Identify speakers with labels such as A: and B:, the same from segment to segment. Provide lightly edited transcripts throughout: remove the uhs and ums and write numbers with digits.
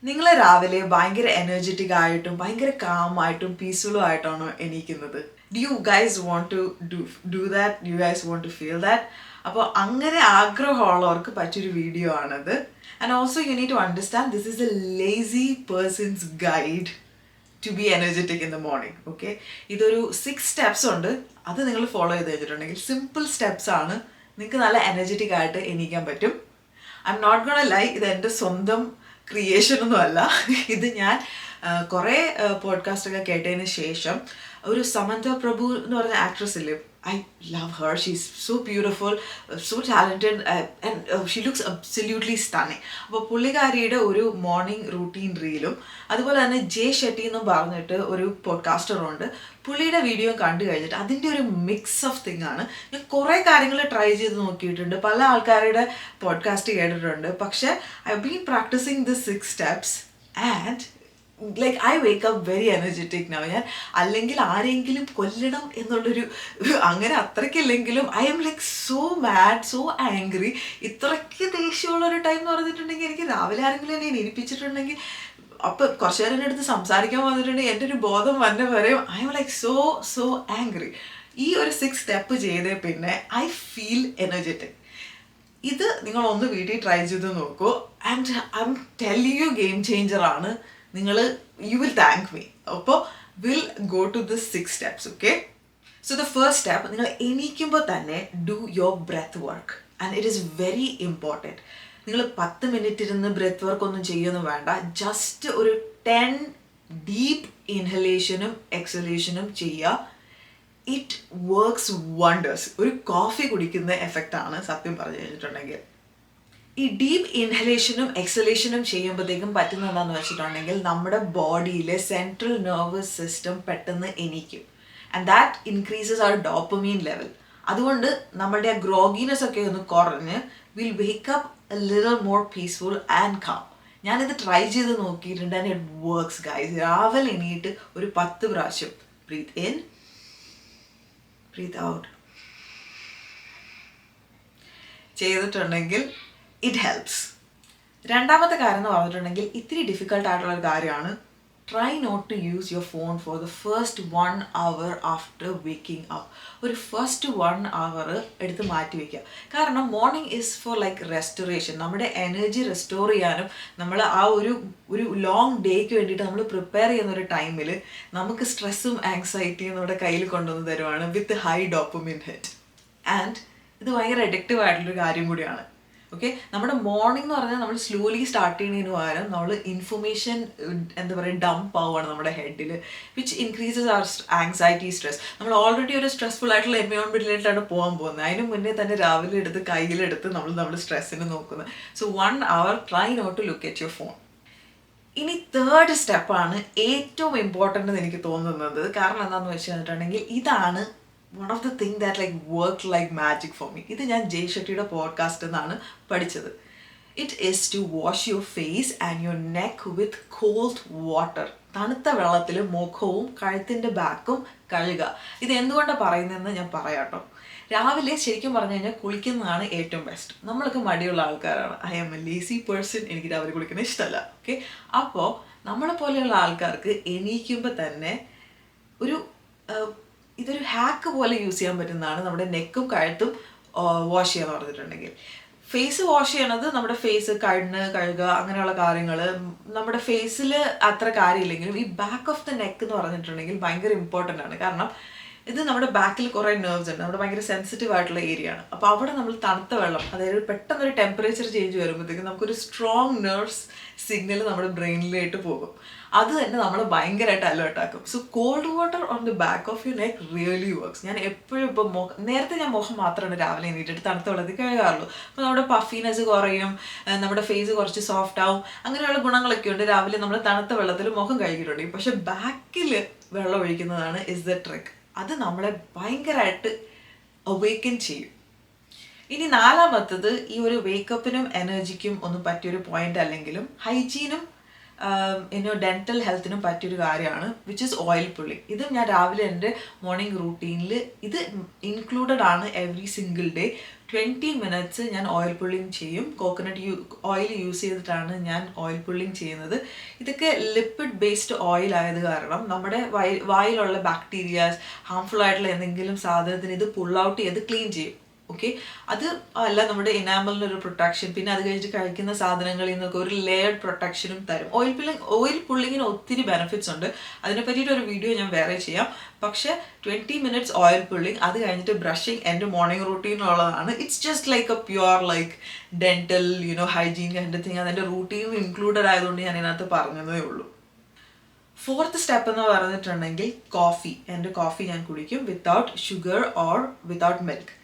A: നിങ്ങൾ രാവിലെ ഭയങ്കര എനർജറ്റിക് ആയിട്ടും ഭയങ്കര കാമായിട്ടും പീസ്ഫുള്ളും ആയിട്ടാണോ എണീക്കുന്നത്? Do you guys want to do that? Do you guys want to feel that? അപ്പോൾ അങ്ങനെ ആഗ്രഹമുള്ളവർക്ക് പറ്റിയൊരു വീഡിയോ ആണത്. And also you need to understand this is a lazy person's guide to be energetic in the morning. Okay, ഇതൊരു 6 steps ഉണ്ട്. അത് നിങ്ങൾ follow ചെയ്ത് കഴിഞ്ഞിട്ടുണ്ടെങ്കിൽ സിമ്പിൾ സ്റ്റെപ്സ് ആണ്, നിങ്ങൾക്ക് നല്ല എനർജറ്റിക് ആയിട്ട് എണീക്കാൻ പറ്റും. ഐ എം നോട്ട് ഗോണ ലൈ, ഇത് എൻ്റെ സ്വന്തം ക്രിയേഷൻ ഒന്നും അല്ല. ഇത് ഞാൻ കുറേ പോഡ്കാസ്റ്റൊക്കെ കേട്ടതിന് ശേഷം ഒരു സമന്ത പ്രഭു എന്ന് പറഞ്ഞ ആക്ട്രസ് ഇല്ലേ, I love her, she is so beautiful, so talented and she looks absolutely stunning. അപ്പോൾ പുള്ളിക്കാരിയുടെ ഒരു മോർണിംഗ് റൂട്ടീൻ റീലും അതുപോലെ തന്നെ ജെ ഷെട്ടി എന്നും പറഞ്ഞിട്ട് ഒരു പോഡ്കാസ്റ്ററുണ്ട്, പുള്ളിയുടെ വീഡിയോ കണ്ടു കഴിഞ്ഞിട്ട് അതിൻ്റെ ഒരു മിക്സ് ഓഫ് തിങ് ആണ്. ഞാൻ കുറേ കാര്യങ്ങൾ ട്രൈ ചെയ്ത് നോക്കിയിട്ടുണ്ട്, പല ആൾക്കാരുടെ പോഡ്കാസ്റ്റ് കേട്ടിട്ടുണ്ട്, പക്ഷേ I been practising the 6 steps and like I wake up very energetic now. ഞാൻ അല്ലെങ്കിൽ ആരെങ്കിലും കൊല്ലണം എന്നുള്ളൊരു അങ്ങനെ അത്രയ്ക്കില്ലെങ്കിലും I'm like so mad, so angry. ഇത്രയ്ക്ക് ദേഷ്യമുള്ളൊരു ടൈം എന്ന് പറഞ്ഞിട്ടുണ്ടെങ്കിൽ എനിക്ക് രാവിലെ ആരെങ്കിലും എന്നെ എണീപ്പിച്ചിട്ടുണ്ടെങ്കിൽ അപ്പം കുറച്ചു നേരം എൻ്റെ അടുത്ത് സംസാരിക്കാൻ വന്നിട്ടുണ്ടെങ്കിൽ എൻ്റെ ഒരു ബോധം വന്നെ വരെയും I M like so so angry. ഈ ഒരു 6 സ്റ്റെപ്പ് ചെയ്തേ പിന്നെ ഐ ഫീൽ എനർജറ്റിക്. ഇത് നിങ്ങളൊന്ന് വീട്ടിൽ ട്രൈ ചെയ്ത് നോക്കൂ and I'm telling you game ചേഞ്ചറാണ്. നിങ്ങൾ യു വിൽ താങ്ക് മീ. അപ്പോൾ will go to this 6 steps. Okay, so the first step, നിങ്ങൾ എണീക്കുമ്പോൾ തന്നെ do your breath work and it is very important. നിങ്ങൾ 10 മിനിറ്റ് ഇരുന്ന് ബ്രെത്ത് വർക്ക് ഒന്നും ചെയ്യുന്നു വേണ്ട, ജസ്റ്റ് ഒരു 10 ഡീപ്പ് ഇൻഹലേഷനും എക്സലേഷനും ചെയ്യുക. It works wonders. ഒരു കോഫി കുടിക്കുന്ന എഫക്റ്റാണ് സത്യം പറഞ്ഞു കഴിഞ്ഞിട്ടുണ്ടെങ്കിൽ. ഈ ഡീപ്പ് ഇൻഹലേഷനും എക്സലേഷനും ചെയ്യുമ്പോഴത്തേക്കും പറ്റുന്ന എന്താണെന്ന് വെച്ചിട്ടുണ്ടെങ്കിൽ നമ്മുടെ ബോഡിയിലെ സെൻട്രൽ നെർവസ് സിസ്റ്റം പെട്ടെന്ന് എണീക്കും and that increases our dopamine level. അതുകൊണ്ട് നമ്മുടെ ആ ഗ്രോഗിനെസ് ഒക്കെ ഒന്ന് കുറഞ്ഞ് will wake up a little more peaceful and calm. ഞാനിത് ട്രൈ ചെയ്ത് നോക്കിയിട്ടുണ്ട് ആൻഡ് ഇറ്റ് വർക്ക്സ് ഗൈസ്. രാവിലെ എണീറ്റ് ഒരു 10 പ്രാവശ്യം ബ്രീത്ത് ഇൻ, ബ്രീത്ത് ഔട്ട് ചെയ്തിട്ടുണ്ടെങ്കിൽ ഇറ്റ് ഹെൽപ്സ്. രണ്ടാമത്തെ കാര്യം എന്ന് പറഞ്ഞിട്ടുണ്ടെങ്കിൽ ഇത്തിരി ഡിഫിക്കൽട്ട് ആയിട്ടുള്ളൊരു കാര്യമാണ്. Try not to use your phone for the first 1 hour after waking up. ഒരു ഫസ്റ്റ് 1 hour എടുത്ത് മാറ്റി വയ്ക്കുക. കാരണം morning is for like restoration. നമ്മുടെ എനർജി റെസ്റ്റോർ ചെയ്യാനും നമ്മൾ ആ ഒരു ലോങ് ഡേക്ക് വേണ്ടിയിട്ട് നമ്മൾ പ്രിപ്പയർ ചെയ്യുന്ന ഒരു ടൈമിൽ നമുക്ക് സ്ട്രെസ്സും ആങ്സൈറ്റിയും നമ്മുടെ കയ്യിൽ കൊണ്ടുവന്ന് തരുവാണ് with high dopamine hit. And ഇത് ഭയങ്കര അഡിക്റ്റീവ് ആയിട്ടുള്ളൊരു കാര്യം കൂടിയാണ്. ഓക്കെ, നമ്മുടെ മോർണിംഗ് എന്ന് പറഞ്ഞാൽ നമ്മൾ സ്ലോലി സ്റ്റാർട്ട് ചെയ്യുന്നതിന് പകരം നമ്മൾ ഇൻഫർമേഷൻ എന്താ പറയുക ഡംപ് ആവുകയാണ് നമ്മുടെ ഹെഡിൽ, which increases our anxiety, stress. നമ്മൾ ഓൾറെഡി ഒരു സ്ട്രെസ്ഫുൾ ആയിട്ടുള്ള എൻവയോൺമെൻറ്റിലായിട്ടാണ് പോകാൻ പോകുന്നത്. അതിന് മുന്നേ തന്നെ രാവിലെ എടുത്ത് കയ്യിലെടുത്ത് നമ്മുടെ സ്ട്രെസ്സിന് നോക്കുന്നത്. So 1 hour try not to look at your phone. ഇനി തേർഡ് സ്റ്റെപ്പാണ് ഏറ്റവും ഇമ്പോർട്ടൻ്റ് എന്ന് എനിക്ക് തോന്നുന്നത്. കാരണം എന്താണെന്ന് വെച്ച് കഴിഞ്ഞിട്ടുണ്ടെങ്കിൽ ഇതാണ് one of the thing that like worked like magic for me. ഇത് ഞാൻ ജെ ഷെട്ടിയുടെ പോഡ്കാസ്റ്റ് എന്നാണ് പഠിച്ചത്. It is to wash your face and your neck with cold water. തണുത്ത വെള്ളത്തിൽ മുഖവും കഴുത്തിൻ്റെ ബാക്കും കഴുകുക. ഇത് എന്തുകൊണ്ടാണ് പറയുന്നതെന്ന് ഞാൻ പറയാം കേട്ടോ. രാവിലെ ശരിക്കും പറഞ്ഞു കഴിഞ്ഞാൽ കുളിക്കുന്നതാണ് ഏറ്റവും ബെസ്റ്റ്. നമ്മളൊക്കെ മടിയുള്ള ആൾക്കാരാണ്. I am a lazy person, എനിക്ക് രാവിലെ കുളിക്കുന്നത് ഇഷ്ടമല്ല. ഓക്കെ, അപ്പോൾ നമ്മളെ പോലെയുള്ള ആൾക്കാർക്ക് എണീക്കുമ്പോൾ തന്നെ ഇതൊരു ഹാക്ക് പോലെ യൂസ് ചെയ്യാൻ പറ്റുന്നതാണ് നമ്മുടെ നെക്കും കഴുത്തും വാഷ് ചെയ്യാന്ന് പറഞ്ഞിട്ടുണ്ടെങ്കിൽ. ഫേസ് വാഷ് ചെയ്യണത് നമ്മുടെ ഫേസ് കണ്ണ് കഴുകുക അങ്ങനെയുള്ള കാര്യങ്ങൾ നമ്മുടെ ഫേസിൽ അത്ര കാര്യമില്ലെങ്കിലും ഈ ബാക്ക് ഓഫ് ദ നെക്ക് എന്ന് പറഞ്ഞിട്ടുണ്ടെങ്കിൽ ഭയങ്കര ഇമ്പോർട്ടൻ്റ് ആണ്. കാരണം ഇത് നമ്മുടെ ബാക്കിൽ കുറേ നെർവ്സ് ഉണ്ട്, നമ്മുടെ ഭയങ്കര സെൻസിറ്റീവ് ആയിട്ടുള്ള ഏരിയ ആണ്. അപ്പോൾ അവിടെ നമ്മൾ തണുത്ത വെള്ളം, അതായത് പെട്ടെന്നൊരു ടെമ്പറേച്ചർ ചേഞ്ച് വരുമ്പോഴത്തേക്കും നമുക്കൊരു സ്ട്രോങ് നെർവ്സ് സിഗ്നൽ നമ്മുടെ ബ്രെയിനിലേക്ക് പോകും. അത് തന്നെ നമ്മളെ ഭയങ്കരമായിട്ട് അലേർട്ട് ആക്കും. So cold water on the back of you neck really works. ഞാൻ എപ്പോഴും ഇപ്പോൾ നേരത്തെ ഞാൻ മുഖം മാത്രമാണ് രാവിലെ എണീറ്റിട്ട് തണുത്ത വെള്ളത്തിൽ കഴുകാറുള്ളൂ. അപ്പോൾ നമ്മുടെ പഫിനെസ് കുറയും, നമ്മുടെ ഫേസ് കുറച്ച് സോഫ്റ്റ് ആവും, അങ്ങനെയുള്ള ഗുണങ്ങളൊക്കെ ഉണ്ട്. രാവിലെ നമ്മൾ തണുത്ത വെള്ളത്തിൽ മുഖം കഴുകിയിട്ടുണ്ടെങ്കിൽ. പക്ഷെ ബാക്കിൽ വെള്ളം ഒഴിക്കുന്നതാണ് ഇസ് ദ ട്രിക്ക്. അത് നമ്മളെ ഭയങ്കരമായിട്ട് അവേക്കൻ ചെയ്യും. ഇനി നാലാമത്തത്, ഈ ഒരു വേക്കപ്പിനും എനർജിക്കും ഒന്നും പറ്റിയൊരു പോയിന്റ് അല്ലെങ്കിലും ഹൈജീനും ഡെൻറ്റൽ ഹെൽത്തിനും പറ്റിയൊരു കാര്യമാണ്, വിച്ച് ഇസ് ഓയിൽ പുള്ളിങ്. ഇത് ഞാൻ രാവിലെ എൻ്റെ മോർണിംഗ് റൂട്ടീനിൽ ഇത് ഇൻക്ലൂഡഡ് ആണ് എവറി സിംഗിൾ ഡേ. 20 minutes ഞാൻ ഓയിൽ പുള്ളിങ് ചെയ്യും. കോക്കനട്ട് ഓയിൽ യൂസ് ചെയ്തിട്ടാണ് ഞാൻ ഓയിൽ പുള്ളിങ് ചെയ്യുന്നത്. ഇതൊക്കെ ലിപ്പിഡ് ബേസ്ഡ് ഓയിൽ ആയത് കാരണം നമ്മുടെ വായിലുള്ള ബാക്ടീരിയാസ്, ഹാംഫുൾ ആയിട്ടുള്ള എന്തെങ്കിലും സാധനത്തിന് ഇത് പുൾ ഔട്ട് ചെയ്ത് ക്ലീൻ ചെയ്യും. ഓക്കെ, അത് അല്ല നമ്മുടെ ഇനാമലിന് ഒരു പ്രൊട്ടക്ഷൻ, പിന്നെ അത് കഴിഞ്ഞിട്ട് കഴിക്കുന്ന സാധനങ്ങളിൽ നിന്നൊക്കെ ഒരു ലെയർഡ് പ്രൊട്ടക്ഷനും തരും. ഓയിൽ പുള്ളിങ്ങിന് ഒത്തിരി ബെനിഫിറ്റ്സ് ഉണ്ട്. അതിനെ പറ്റിയിട്ട് ഒരു വീഡിയോ ഞാൻ വേറെ ചെയ്യാം. പക്ഷേ 20 minutes ഓയിൽ പുള്ളിങ്, അത് കഴിഞ്ഞിട്ട് ബ്രഷിങ് എൻ്റെ മോർണിംഗ് റൂട്ടീനുള്ളതാണ്. It's just like a pure like dental hygiene kind thing. അതെൻ്റെ റൂട്ടീനും ഇൻക്ലൂഡഡ് ആയതുകൊണ്ട് ഞാൻ ഇതിനകത്ത് പറഞ്ഞതേ ഉള്ളൂ. 4th സ്റ്റെപ്പ് എന്ന് പറഞ്ഞിട്ടുണ്ടെങ്കിൽ കോഫി. എൻ്റെ കോഫി ഞാൻ കുടിക്കും without sugar or without milk.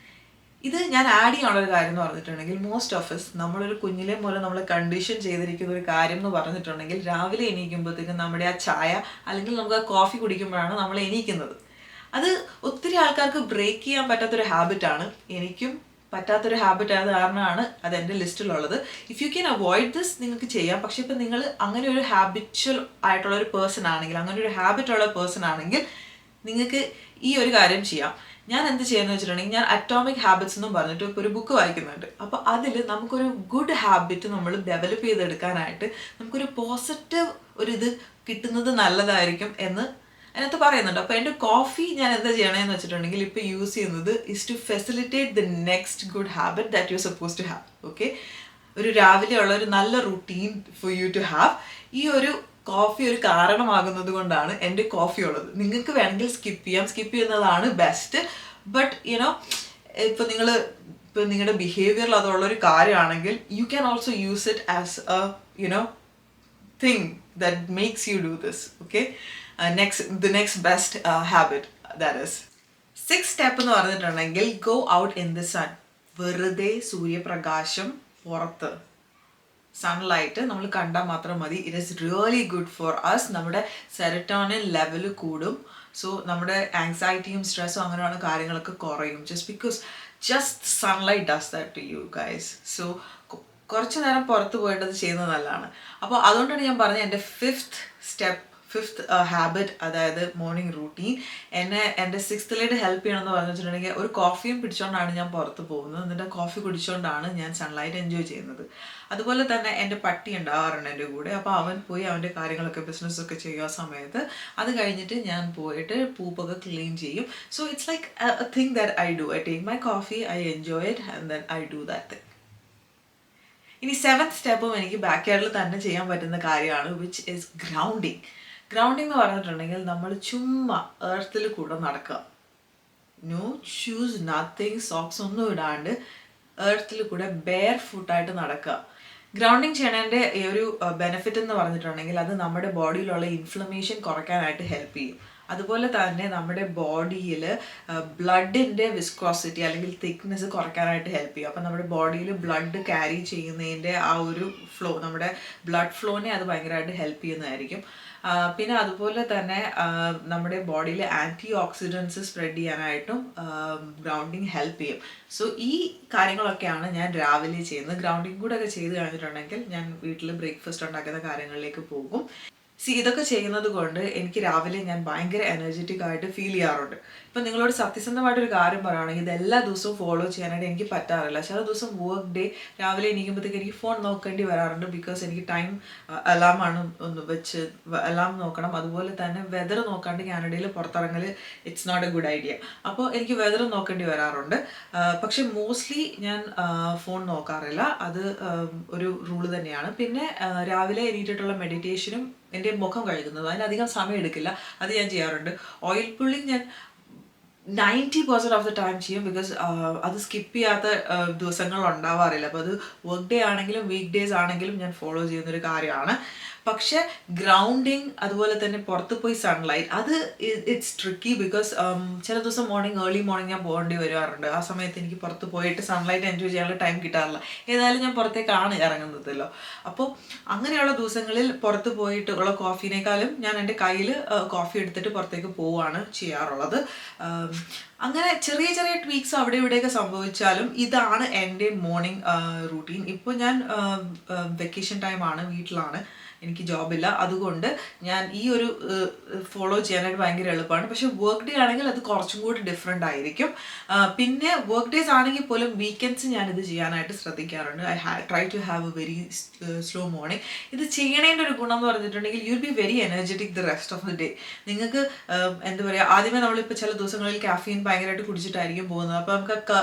A: ഇത് ഞാൻ ആഡ് ചെയ്യാനുള്ളൊരു കാര്യം എന്ന് പറഞ്ഞിട്ടുണ്ടെങ്കിൽ മോസ്റ്റ് ഓഫ് us നമ്മളൊരു കുഞ്ഞിലെ മൂലം നമ്മൾ കണ്ടീഷൻ ചെയ്തിരിക്കുന്ന ഒരു കാര്യം എന്ന് പറഞ്ഞിട്ടുണ്ടെങ്കിൽ രാവിലെ എണീക്കുമ്പോഴത്തേക്കും നമ്മുടെ ആ ചായ അല്ലെങ്കിൽ നമുക്ക് ആ കോഫി കുടിക്കുമ്പോഴാണ് നമ്മൾ എണീക്കുന്നത്. അത് ഒത്തിരി ആൾക്കാർക്ക് ബ്രേക്ക് ചെയ്യാൻ പറ്റാത്തൊരു ഹാബിറ്റാണ്. എനിക്കും പറ്റാത്തൊരു ഹാബിറ്റ് ആയത് കാരണമാണ് അത് എൻ്റെ ലിസ്റ്റിലുള്ളത്. If you can avoid this നിങ്ങൾക്ക് ചെയ്യാം. പക്ഷെ ഇപ്പം നിങ്ങൾ അങ്ങനെ ഒരു ഹാബിച്വൽ ആയിട്ടുള്ള ഒരു പേഴ്സൺ ആണെങ്കിൽ, അങ്ങനെ ഒരു ഹാബിറ്റുള്ള പേഴ്സൺ ആണെങ്കിൽ നിങ്ങൾക്ക് ഈ ഒരു കാര്യം ചെയ്യാം. ഞാൻ എന്ത് ചെയ്യുന്നത് വെച്ചിട്ടുണ്ടെങ്കിൽ ഞാൻ അറ്റോമിക് ഹാബിറ്റ്സ് എന്നും പറഞ്ഞിട്ട് ഇപ്പോൾ ഒരു ബുക്ക് വായിക്കുന്നുണ്ട്. അപ്പോൾ അതിൽ നമുക്കൊരു ഗുഡ് ഹാബിറ്റ് നമ്മൾ ഡെവലപ്പ് ചെയ്തെടുക്കാനായിട്ട് നമുക്കൊരു പോസിറ്റീവ് ഇത് കിട്ടുന്നത് നല്ലതായിരിക്കും എന്ന് അതിനകത്ത് പറയുന്നുണ്ട്. അപ്പോൾ എൻ്റെ കോഫി ഞാൻ എന്താ ചെയ്യണമെന്ന് വെച്ചിട്ടുണ്ടെങ്കിൽ ഇപ്പോൾ യൂസ് ചെയ്യുന്നത് is to facilitate the next good habit that you suppose to have. Okay, ഒരു രാവിലെ ഉള്ള ഒരു നല്ല routine for you to have. ഈ ഒരു കോഫി ഒരു കാരണമാകുന്നത് കൊണ്ടാണ് എൻ്റെ കോഫി ഉള്ളത്. നിങ്ങൾക്ക് വേണമെങ്കിൽ സ്കിപ്പ് ചെയ്യാം, സ്കിപ്പ് ചെയ്യുന്നതാണ് ബെസ്റ്റ്. ബട്ട് ഇപ്പോൾ നിങ്ങളുടെ ബിഹേവിയറിൽ അതുള്ളൊരു കാര്യമാണെങ്കിൽ you can also use it as a thing that makes you do this. Okay, the next best habit that is 6th step എന്ന് പറഞ്ഞിട്ടുണ്ടെങ്കിൽ go out in the sun. വെറുതെ സൂര്യപ്രകാശം പുറത്ത്, സൺലൈറ്റ് നമ്മൾ കണ്ടാൽ മാത്രം മതി. It is really good for us. നമ്മുടെ സെറട്ടോണിൻ ലെവൽ കൂടും. സോ നമ്മുടെ ആങ്സൈറ്റിയും സ്ട്രെസ്സും അങ്ങനെയുള്ള കാര്യങ്ങളൊക്കെ കുറയും. Just sunlight does that to you guys. So കുറച്ച് നേരം പുറത്ത് പോയിട്ട് അത് ചെയ്യുന്നത് നല്ലതാണ്. അപ്പോൾ അതുകൊണ്ടാണ് ഞാൻ പറഞ്ഞത് എൻ്റെ 5th ഹാബിറ്റ്, അതായത് മോർണിംഗ് റൂട്ടീൻ, എൻ്റെ 6th ഹെൽപ്പ് ചെയ്യണമെന്ന് പറഞ്ഞു വെച്ചിട്ടുണ്ടെങ്കിൽ ഒരു കോഫിയും പിടിച്ചുകൊണ്ടാണ് ഞാൻ പുറത്ത് പോകുന്നത്. എന്നിട്ട് കോഫി കുടിച്ചുകൊണ്ടാണ് ഞാൻ സൺലൈറ്റ് എൻജോയ് ചെയ്യുന്നത്. അതുപോലെ തന്നെ എൻ്റെ പട്ടി ഉണ്ടാവാറുണ്ട് എൻ്റെ കൂടെ. അപ്പോൾ അവൻ പോയി അവൻ്റെ കാര്യങ്ങളൊക്കെ ബിസിനസ്സൊക്കെ ചെയ്യുക സമയത്ത് അത് കഴിഞ്ഞിട്ട് ഞാൻ പോയിട്ട് പൂപ്പൊക്കെ ക്ലീൻ ചെയ്യും. So it's like A thing that I do. I take my coffee, I enjoy it and then I do that thing. ഇനി 7th സ്റ്റെപ്പും എനിക്ക് ബാക്ക് യാർഡിൽ തന്നെ ചെയ്യാൻ പറ്റുന്ന കാര്യമാണ്, വിച്ച് ഈസ് ഗ്രൗണ്ടിങ്. ഗ്രൗണ്ടിങ് എന്ന് പറഞ്ഞിട്ടുണ്ടെങ്കിൽ നമ്മൾ ചുമ്മാ എർത്തിൽ കൂടെ നടക്കുക. നോ ഷൂസ്, നത്തിങ്, സോക്സ് ഒന്നും ഇടാണ്ട് എർത്തിൽ കൂടെ ബെയർ ഫുട്ടായിട്ട് നടക്കുക. ഗ്രൗണ്ടിങ് ചെയ്യണതിൻ്റെ ഒരു ബെനിഫിറ്റ് എന്ന് പറഞ്ഞിട്ടുണ്ടെങ്കിൽ അത് നമ്മുടെ ബോഡിയിലുള്ള ഇൻഫ്ലമേഷൻ കുറയ്ക്കാനായിട്ട് ഹെൽപ്പ് ചെയ്യും. അതുപോലെ തന്നെ നമ്മുടെ ബോഡിയിൽ ബ്ലഡിൻ്റെ വിസ്കോസിറ്റി അല്ലെങ്കിൽ തിക്നെസ് കുറയ്ക്കാനായിട്ട് ഹെൽപ്പ് ചെയ്യും. അപ്പം നമ്മുടെ ബോഡിയിൽ ബ്ലഡ് ക്യാരി ചെയ്യുന്നതിൻ്റെ ആ ഒരു ഫ്ലോ, നമ്മുടെ ബ്ലഡ് ഫ്ലോനെ അത് ഭയങ്കരമായിട്ട് ഹെൽപ്പ് ചെയ്യുന്നതായിരിക്കും. പിന്നെ അതുപോലെ തന്നെ നമ്മുടെ ബോഡിയിൽ ആൻറ്റി ഓക്സിഡൻസ് സ്പ്രെഡ് ചെയ്യാനായിട്ടും ഗ്രൗണ്ടിങ് ഹെൽപ്പ് ചെയ്യും. സോ ഈ കാര്യങ്ങളൊക്കെയാണ് ഞാൻ രാവിലെ ചെയ്യുന്നത്. ഗ്രൗണ്ടിങ് കൂടെ ഒക്കെ ചെയ്ത് കഴിഞ്ഞിട്ടുണ്ടെങ്കിൽ ഞാൻ വീട്ടിൽ ബ്രേക്ക്ഫാസ്റ്റ് ഉണ്ടാക്കുന്ന കാര്യങ്ങളിലേക്ക് പോകും. ഇതൊക്കെ ചെയ്യുന്നത് കൊണ്ട് എനിക്ക് രാവിലെ ഞാൻ ഭയങ്കര എനർജറ്റിക് ആയിട്ട് ഫീൽ ചെയ്യാറുണ്ട്. ഇപ്പം നിങ്ങളോട് സത്യസന്ധമായിട്ടൊരു കാര്യം പറയുകയാണെങ്കിൽ ഇത് എല്ലാ ദിവസവും ഫോളോ ചെയ്യാനായിട്ട് എനിക്ക് പറ്റാറില്ല. ചില ദിവസം വർക്ക് ഡേ രാവിലെ എണീക്കുമ്പോഴത്തേക്ക് എനിക്ക് ഫോൺ നോക്കേണ്ടി വരാറുണ്ട്. ബിക്കോസ് എനിക്ക് ടൈം അലാമാണ് ഒന്ന് വെച്ച് അലാം നോക്കണം. അതുപോലെ തന്നെ വെതർ നോക്കാണ്ട് കാനഡയിൽ പുറത്തിറങ്ങൽ it's not a good idea. അപ്പോൾ എനിക്ക് വെതർ നോക്കേണ്ടി വരാറുണ്ട്. പക്ഷെ മോസ്റ്റ്ലി ഞാൻ ഫോൺ നോക്കാറില്ല. അത് ഒരു റൂള് തന്നെയാണ്. പിന്നെ രാവിലെ എണീറ്റിട്ടുള്ള മെഡിറ്റേഷനും എൻ്റെ മുഖം കഴുകുന്നത് അതിനധികം സമയം എടുക്കില്ല, അത് ഞാൻ ചെയ്യാറുണ്ട്. ഓയിൽ പുള്ളിങ് ഞാൻ 90% ഓഫ് ദ ടൈം ചെയ്യും. ബിക്കോസ് അത് സ്കിപ്പ് ചെയ്യാത്ത ദിവസങ്ങൾ ഉണ്ടാവാറില്ല. അപ്പോൾ അത് വർക്ക് ഡേ ആണെങ്കിലും വീക്ക് ഡേയ്സ് ആണെങ്കിലും ഞാൻ ഫോളോ ചെയ്യുന്നൊരു കാര്യമാണ്. പക്ഷെ ഗ്രൗണ്ടിങ് അതുപോലെ തന്നെ പുറത്ത് പോയി സൺലൈറ്റ് അത് ഇറ്റ്സ് ട്രിക്കി. ബിക്കോസ് ചില ദിവസം ഏർലി മോർണിംഗ് ഞാൻ പോകേണ്ടി വരാറുണ്ട്. ആ സമയത്ത് എനിക്ക് പുറത്ത് പോയിട്ട് സൺലൈറ്റ് എൻജോയ് ചെയ്യാനുള്ള ടൈം കിട്ടാറില്ല. ഏതായാലും ഞാൻ പുറത്തേക്കാണ് ഇറങ്ങുന്നതല്ലോ. അപ്പോൾ അങ്ങനെയുള്ള ദിവസങ്ങളിൽ പുറത്ത് പോയിട്ട് ഉള്ള കോഫീനേക്കാളും ഞാൻ എൻ്റെ കയ്യിൽ കോഫി എടുത്തിട്ട് പുറത്തേക്ക് പോവുകയാണ് ചെയ്യാറുള്ളത്. അങ്ങനെ ചെറിയ ചെറിയ ട്വീക്സ് അവിടെ ഇവിടെയൊക്കെ സംഭവിച്ചാലും ഇതാണ് എൻ്റെ മോർണിംഗ് റൂട്ടീൻ. ഇപ്പോൾ ഞാൻ വെക്കേഷൻ ടൈമാണ്, വീട്ടിലാണ്. എനിക്ക് ജോബില്ല, അതുകൊണ്ട് ഞാൻ ഈ ഒരു ഫോളോ ചെയ്യാനായിട്ട് ഭയങ്കര എളുപ്പമാണ്. പക്ഷേ വർക്ക് ഡേ ആണെങ്കിൽ അത് കുറച്ചും കൂടി ഡിഫറെൻ്റ് ആയിരിക്കും. പിന്നെ വർക്ക് ഡേയ്സ് ആണെങ്കിൽ പോലും വീക്കെൻഡ്സ് ഞാനിത് ചെയ്യാനായിട്ട് ശ്രദ്ധിക്കാറുണ്ട്. Try to have a very slow morning. ഇത് ചെയ്യണേൻ്റെ ഒരു ഗുണം എന്ന് പറഞ്ഞിട്ടുണ്ടെങ്കിൽ you will be very energetic the rest of the day. നിങ്ങൾക്ക് എന്താ പറയുക, ആദ്യമേ നമ്മളിപ്പോൾ ചില ദിവസങ്ങളിൽ കാഫീൻ ഭയങ്കരമായിട്ട് കുടിച്ചിട്ടായിരിക്കും പോകുന്നത്. അപ്പോൾ നമുക്ക്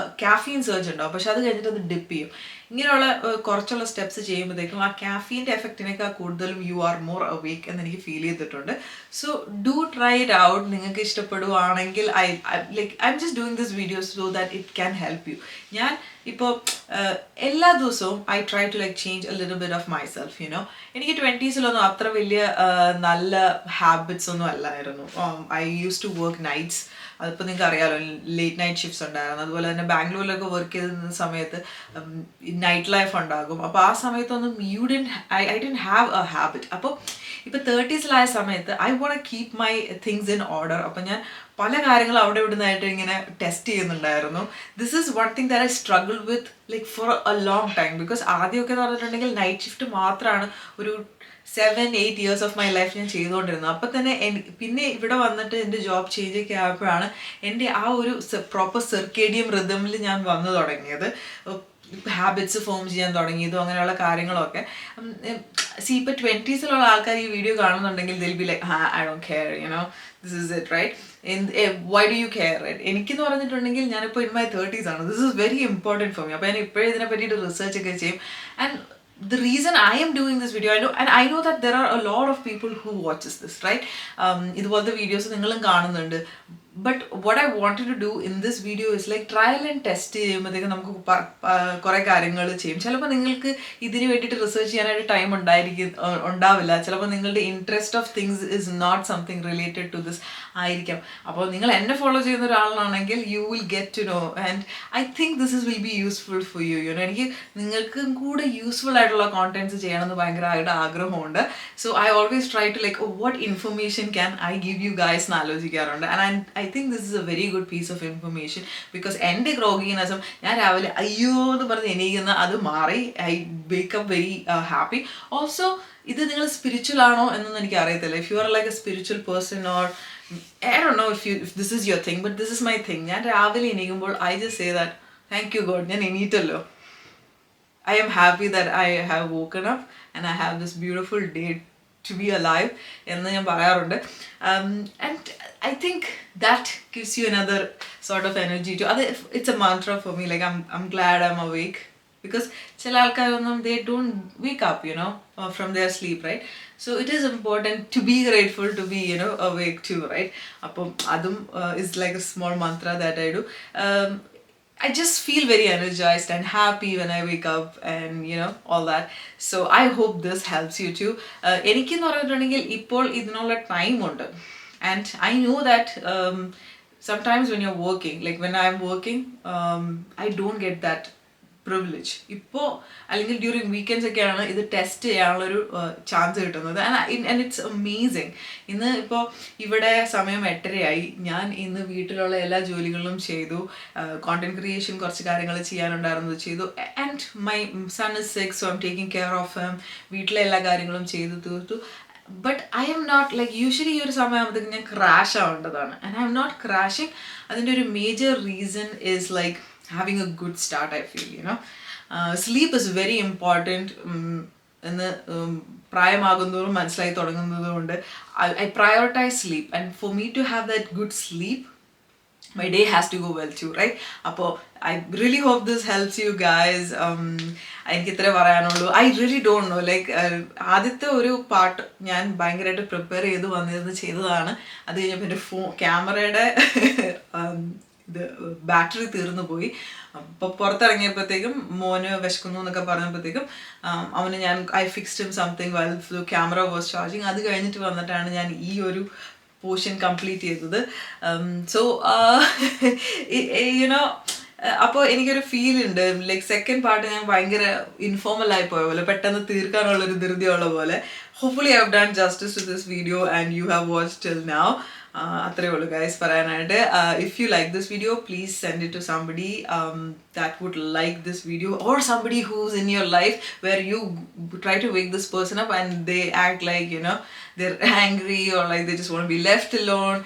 A: കാഫീൻ സർജ് ഉണ്ടാവും, പക്ഷെ അത് കഴിഞ്ഞിട്ട് അത് ഡിപ്പ് ചെയ്യും. ഇങ്ങനെയുള്ള കുറച്ചുള്ള സ്റ്റെപ്സ് ചെയ്യുമ്പോഴത്തേക്കും ആ കാഫീൻ്റെ എഫക്റ്റിനേക്കാൾ കൂടുതലും യു ആർ മോർ അവേക്ക് എന്ന് എനിക്ക് ഫീൽ ചെയ്തിട്ടുണ്ട്. So do try it out. നിങ്ങൾക്ക് ഇഷ്ടപ്പെടുവാണെങ്കിൽ I'm just doing this videos so that it can help you. ഞാൻ ഇപ്പോൾ എല്ലാ ദിവസവും I try to change a little bit of myself. You know, എനിക്ക് 20s അത്ര വലിയ നല്ല ഹാബിറ്റ്സ് ഒന്നും അല്ലായിരുന്നു. I use to work nights. അതിപ്പോൾ നിങ്ങൾക്ക് അറിയാമല്ലോ, ലേറ്റ് നൈറ്റ് ഷിഫ്റ്റ്സ് ഉണ്ടായിരുന്നു. അതുപോലെ തന്നെ ബാംഗ്ലൂരിലൊക്കെ വർക്ക് ചെയ്തിരുന്ന സമയത്ത് നൈറ്റ് ലൈഫ് ഉണ്ടാകും. അപ്പോൾ ആ സമയത്തൊന്നും I didn't have a habit. അപ്പോൾ ഇപ്പോൾ 30s സമയത്ത് I won't keep my things in order. അപ്പം ഞാൻ പല കാര്യങ്ങളും അവിടെ ഇവിടുന്നായിട്ട് ഇങ്ങനെ ടെസ്റ്റ് ചെയ്യുന്നുണ്ടായിരുന്നു. This is one thing that I struggle with for a long time. Because ആദ്യമൊക്കെ എന്ന് പറഞ്ഞിട്ടുണ്ടെങ്കിൽ നൈറ്റ് ഷിഫ്റ്റ് മാത്രമാണ് ഒരു 7-8 years ഓഫ് മൈ ലൈഫ് ഞാൻ ചെയ്തുകൊണ്ടിരുന്നത്. അപ്പം തന്നെ പിന്നെ ഇവിടെ വന്നിട്ട് എൻ്റെ ജോബ് ചേഞ്ച് ഒക്കെ ആയപ്പോഴാണ് എൻ്റെ ആ ഒരു പ്രോപ്പർ സെർക്കേഡിയം റിതമിൽ ഞാൻ വന്നു തുടങ്ങിയത്. ഹാബിറ്റ്സ് ഫോം ചെയ്യാൻ തുടങ്ങിയതും അങ്ങനെയുള്ള കാര്യങ്ങളൊക്കെ. ഇപ്പോൾ 20s ആൾക്കാർ ഈ വീഡിയോ കാണുന്നുണ്ടെങ്കിൽ they'll be like I don't care, you know, this is it, right? Why do you care, right? എനിക്കെന്ന് പറഞ്ഞിട്ടുണ്ടെങ്കിൽ ഞാനിപ്പോൾ ഇൻ മൈ 30s ആണ്. This is very important for me. അപ്പോൾ ഞാൻ ഇപ്പോഴും ഇതിനെ പറ്റിയിട്ട് റിസർച്ച് ഒക്കെ ചെയ്യും. And the reason I am doing this video, I know that there are a lot of people who watches this, right? ഇതുപോലത്തെ videos നിങ്ങളും കാണുന്നുണ്ട്. But what I wanted to do in this video is trial and test ചെയ്യുമ്പോഴത്തേക്കും നമുക്ക് കുറേ കാര്യങ്ങൾ ചെയ്യും. ചിലപ്പോൾ നിങ്ങൾക്ക് ഇതിന് വേണ്ടിയിട്ട് റിസർച്ച് ചെയ്യാനായിട്ട് ടൈം ഉണ്ടാവില്ല. ചിലപ്പോൾ നിങ്ങളുടെ interest of things is not something related to this ആയിരിക്കാം. അപ്പോൾ നിങ്ങൾ എന്നെ ഫോളോ ചെയ്യുന്ന ഒരാളാണെങ്കിൽ you will get to know, and I think this will be useful for you. You know, എനിക്ക് നിങ്ങൾക്കും കൂടെ യൂസ്ഫുൾ ആയിട്ടുള്ള കോണ്ടന്റ്സ് ചെയ്യണമെന്ന് ഭയങ്കരമായിട്ട് ആഗ്രഹമുണ്ട്. So I always try to what information can I give you guys എന്ന് ആലോചിക്കാറുണ്ട്. And I think this is a very good piece of information because എൻ്റെ ഗ്രോഗിനെസ്സും ഞാൻ രാവിലെ അയ്യോ എന്ന് പറഞ്ഞ് എണീക്കുന്ന അത് മാറി. I wake up very happy. Also, ഇത് നിങ്ങൾ സ്പിരിച്വൽ ആണോ എന്നൊന്നും എനിക്ക് അറിയത്തില്ല. If you are like a spiritual person or I don't know if this is your thing, but this is my thing. ഞാൻ രാവിലെ എണീക്കുമ്പോൾ I just say that thank you God, ഞാൻ എണീറ്റല്ലോ. I am happy that I have woken up and I have this beautiful day to be alive എന്ന് ഞാൻ പറയാറുണ്ട്. And I think that gives you another sort of energy to other. It's a mantra for me. I'm glad I'm awake, because ചില ആൾക്കാരൊന്നും they don't wake up, you know, from their sleep, right? So it is important to be grateful to be, you know, awake too, right? അപ്പം അതും is like a small mantra that I do. I just feel very energized and happy when I wake up and, you know, all that. So I hope this helps you too. എനിക്കെന്ന് പറഞ്ഞിട്ടുണ്ടെങ്കിൽ ഇപ്പോൾ ഇതിനുള്ള time ഉണ്ട്. And I know that sometimes when you're working, when I'm working, I don't get that privilege. ഇപ്പോൾ അല്ലെങ്കിൽ during weekends ഒക്കെയാണ് ഇത് test ചെയ്യാനുള്ളൊരു chance കിട്ടുന്നത്. And it's amazing. ഇന്ന് ഇപ്പോൾ ഇവിടെ സമയം 8:30 ഞാൻ ഇന്ന് വീട്ടിലുള്ള എല്ലാ ജോലികളും ചെയ്തു. കോണ്ടന്റ് ക്രിയേഷൻ കുറച്ച് കാര്യങ്ങൾ ചെയ്യാനുണ്ടായിരുന്നത് ചെയ്തു. And my son is 6, so I'm taking care of him. വീട്ടിലെ എല്ലാ കാര്യങ്ങളും ചെയ്തു തീർത്തു. But I am not usually ഈ ഒരു സമയമാകുമ്പോഴത്തേക്കും ഞാൻ ക്രാഷ് ആവേണ്ടതാണ്. And I'm not crashing. അതിൻ്റെ ഒരു major reason is having a good start, I feel, you know. Sleep is very important എന്ന് പ്രായമാകുന്നതോറും മനസ്സിലായി തുടങ്ങുന്നതുകൊണ്ട് I prioritize sleep. And for me to have that good sleep, my day has to go well too, right? അപ്പോൾ I really hope this helps you guys. എനിക്ക് ഇത്രേ പറയാനുള്ളൂ. I really don't know, ആദ്യത്തെ ഒരു part ഞാൻ ഭയങ്കരമായിട്ട് prepare ചെയ്തതാണ്. അത് കഴിഞ്ഞപ്പോൾ എൻ്റെ ക്യാമറയുടെ ഇത് ബാറ്ററി തീർന്നു പോയി. അപ്പോൾ പുറത്തിറങ്ങിയപ്പോഴത്തേക്കും മോന് വിശക്കുന്നു എന്നൊക്കെ പറഞ്ഞപ്പോഴത്തേക്കും അവന് ഞാൻ I fixed him something while the camera was charging. അത് കഴിഞ്ഞിട്ട് വന്നിട്ടാണ് ഞാൻ ഈ ഒരു പോർഷൻ കംപ്ലീറ്റ് ചെയ്തത്. സോ യുനോ, അപ്പോൾ എനിക്കൊരു ഫീൽ ഉണ്ട് സെക്കൻഡ് പാർട്ട് ഞാൻ ഭയങ്കര ഇൻഫോർമലായി പോയ പോലെ, പെട്ടെന്ന് തീർക്കാനുള്ളൊരു ധൃതിയുള്ള പോലെ. Hopefully I've done justice to this video and you have watched till now. അത്രേ ഉള്ളൂ ഗൈസ് പറയാനായിട്ട്. If you like this video, please send it to somebody that would like this video, or somebody who's in your life where you try to wake this person up and they act like, you know, they're angry or like they just want to be left alone.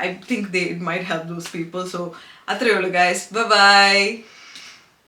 A: I think it might help those people. So അത്രേ ഉള്ളൂ guys. Bye bye.